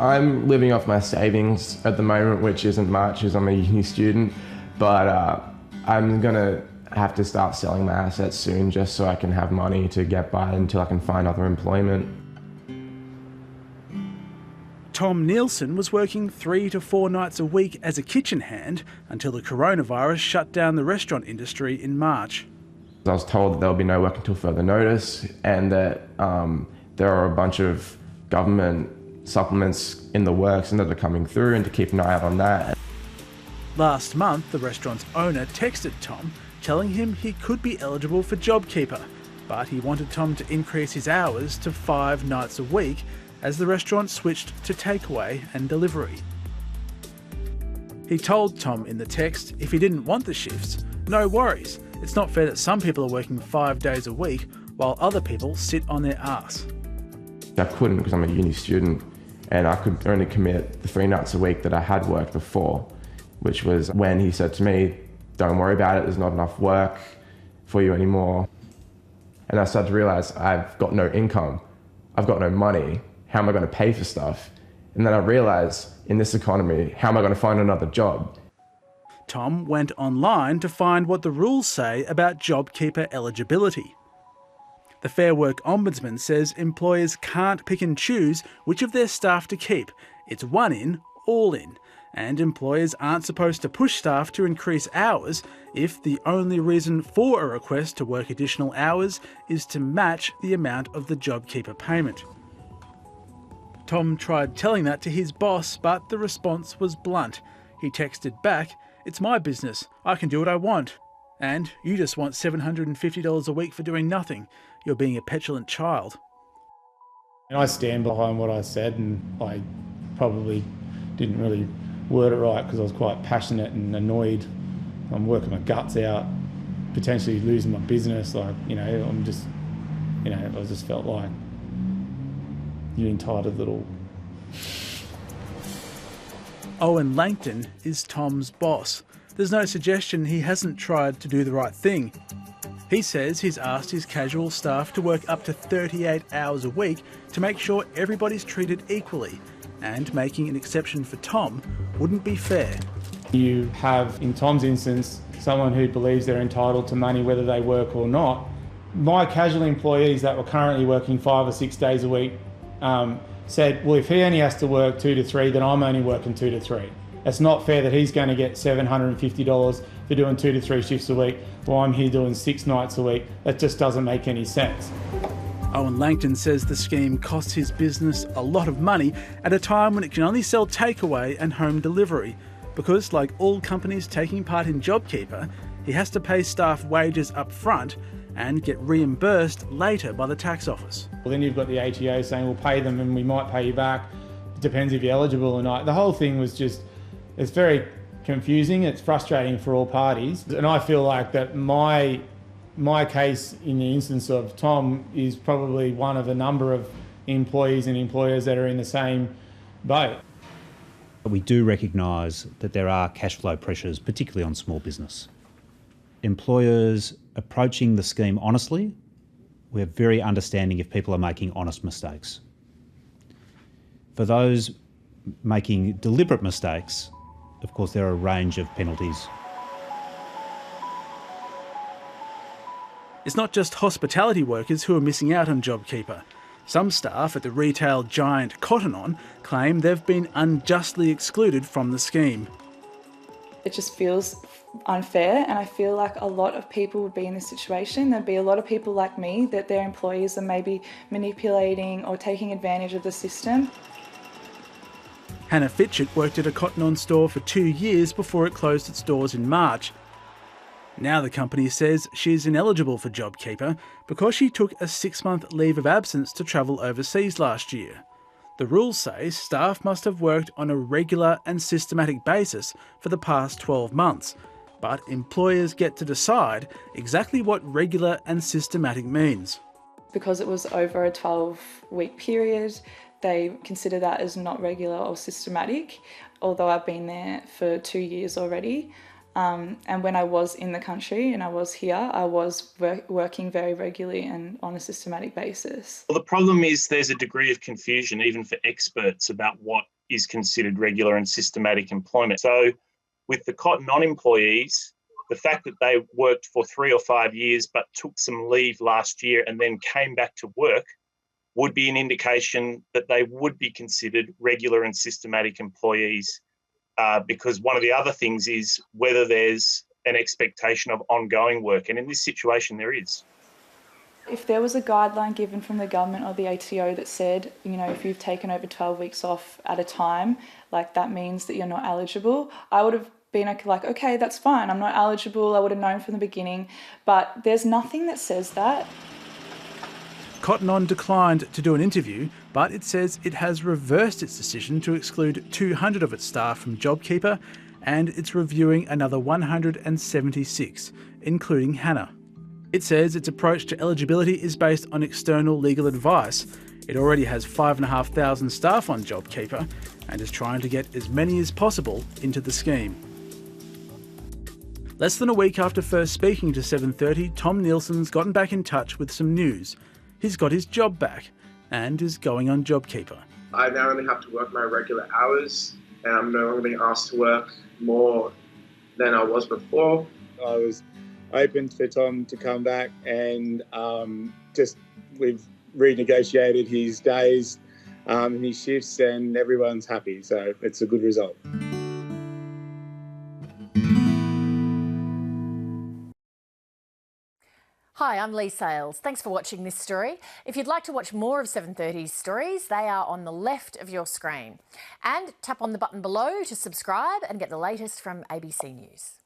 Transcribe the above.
I'm living off my savings at the moment, which isn't much as I'm a uni student, but I'm gonna have to start selling my assets soon just so I can have money to get by until I can find other employment. Tom Nielsen was working 3 to 4 nights a week as a kitchen hand until the coronavirus shut down the restaurant industry in March. I was told that there will be no work until further notice, and that there are a bunch of government supplements in the works and that are coming through, and to keep an eye out on that. Last month, the restaurant's owner texted Tom telling him he could be eligible for JobKeeper, but he wanted Tom to increase his hours to 5 nights a week as the restaurant switched to takeaway and delivery. He told Tom in the text if he didn't want the shifts, no worries. It's not fair that some people are working 5 days a week while other people sit on their arse. I couldn't because I'm a uni student, and I could only commit the 3 nights a week that I had worked before, which was when he said to me, don't worry about it, there's not enough work for you anymore. And I started to realise I've got no income, I've got no money, how am I going to pay for stuff? And then I realised, in this economy, how am I going to find another job? Tom went online to find what the rules say about JobKeeper eligibility. The Fair Work Ombudsman says employers can't pick and choose which of their staff to keep. It's one in, all in. And employers aren't supposed to push staff to increase hours if the only reason for a request to work additional hours is to match the amount of the JobKeeper payment. Tom tried telling that to his boss, but the response was blunt. He texted back, "It's my business. I can do what I want. And you just want $750 a week for doing nothing. You're being a petulant child." And I stand behind what I said, and I probably didn't really word it right because I was quite passionate and annoyed. I'm working my guts out, potentially losing my business. I just felt like, you entitled little. Owen Langton is Tom's boss. There's no suggestion he hasn't tried to do the right thing. He says he's asked his casual staff to work up to 38 hours a week to make sure everybody's treated equally, and making an exception for Tom wouldn't be fair. You have, in Tom's instance, someone who believes they're entitled to money whether they work or not. My casual employees that were currently working 5 or 6 days a week said, well, if he only has to work 2 to 3, then I'm only working 2 to 3. It's not fair that he's going to get $750 for doing 2 to 3 shifts a week while I'm here doing 6 nights a week. That just doesn't make any sense. Owen Langton says the scheme costs his business a lot of money at a time when it can only sell takeaway and home delivery, because like all companies taking part in JobKeeper, he has to pay staff wages up front and get reimbursed later by the tax office. Well, then you've got the ATO saying we'll pay them and we might pay you back. It depends if you're eligible or not. The whole thing was just, it's very confusing, it's frustrating for all parties. And I feel like that my case in the instance of Tom is probably one of a number of employees and employers that are in the same boat. We do recognise that there are cash flow pressures, particularly on small business. Employers approaching the scheme honestly, we're very understanding if people are making honest mistakes. For those making deliberate mistakes, of course, there are a range of penalties. It's not just hospitality workers who are missing out on JobKeeper. Some staff at the retail giant Cotton On claim they've been unjustly excluded from the scheme. It just feels unfair, and I feel like a lot of people would be in this situation. There'd be a lot of people like me that their employees are maybe manipulating or taking advantage of the system. Hannah Fitchett worked at a Cotton On store for 2 years before it closed its doors in March. Now the company says she's ineligible for JobKeeper because she took a 6-month leave of absence to travel overseas last year. The rules say staff must have worked on a regular and systematic basis for the past 12 months, but employers get to decide exactly what regular and systematic means. Because it was over a 12-week period, they consider that as not regular or systematic, although I've been there for 2 years already. And when I was in the country and I was here, I was working very regularly and on a systematic basis. Well, the problem is there's a degree of confusion, even for experts, about what is considered regular and systematic employment. So with the Cotton On employees, the fact that they worked for 3 or 5 years but took some leave last year and then came back to work would be an indication that they would be considered regular and systematic employees, because one of the other things is whether there's an expectation of ongoing work, and in this situation there is. If there was a guideline given from the government or the ATO that said, if you've taken over 12 weeks off at a time, like that means that you're not eligible, I would have been like, okay, that's fine, I'm not eligible, I would have known from the beginning, but there's nothing that says that. Cotton On declined to do an interview, but it says it has reversed its decision to exclude 200 of its staff from JobKeeper, and it's reviewing another 176, including Hannah. It says its approach to eligibility is based on external legal advice. It already has 5,500 staff on JobKeeper and is trying to get as many as possible into the scheme. Less than a week after first speaking to 7:30, Tom Nielsen's gotten back in touch with some news. He's got his job back and is going on JobKeeper. I now only have to work my regular hours, and I'm no longer being asked to work more than I was before. I was open for Tom to come back, and we've renegotiated his days and his shifts, and everyone's happy, so it's a good result. Hi, I'm Lee Sales. Thanks for watching this story. If you'd like to watch more of 7:30's stories, they are on the left of your screen. And tap on the button below to subscribe and get the latest from ABC News.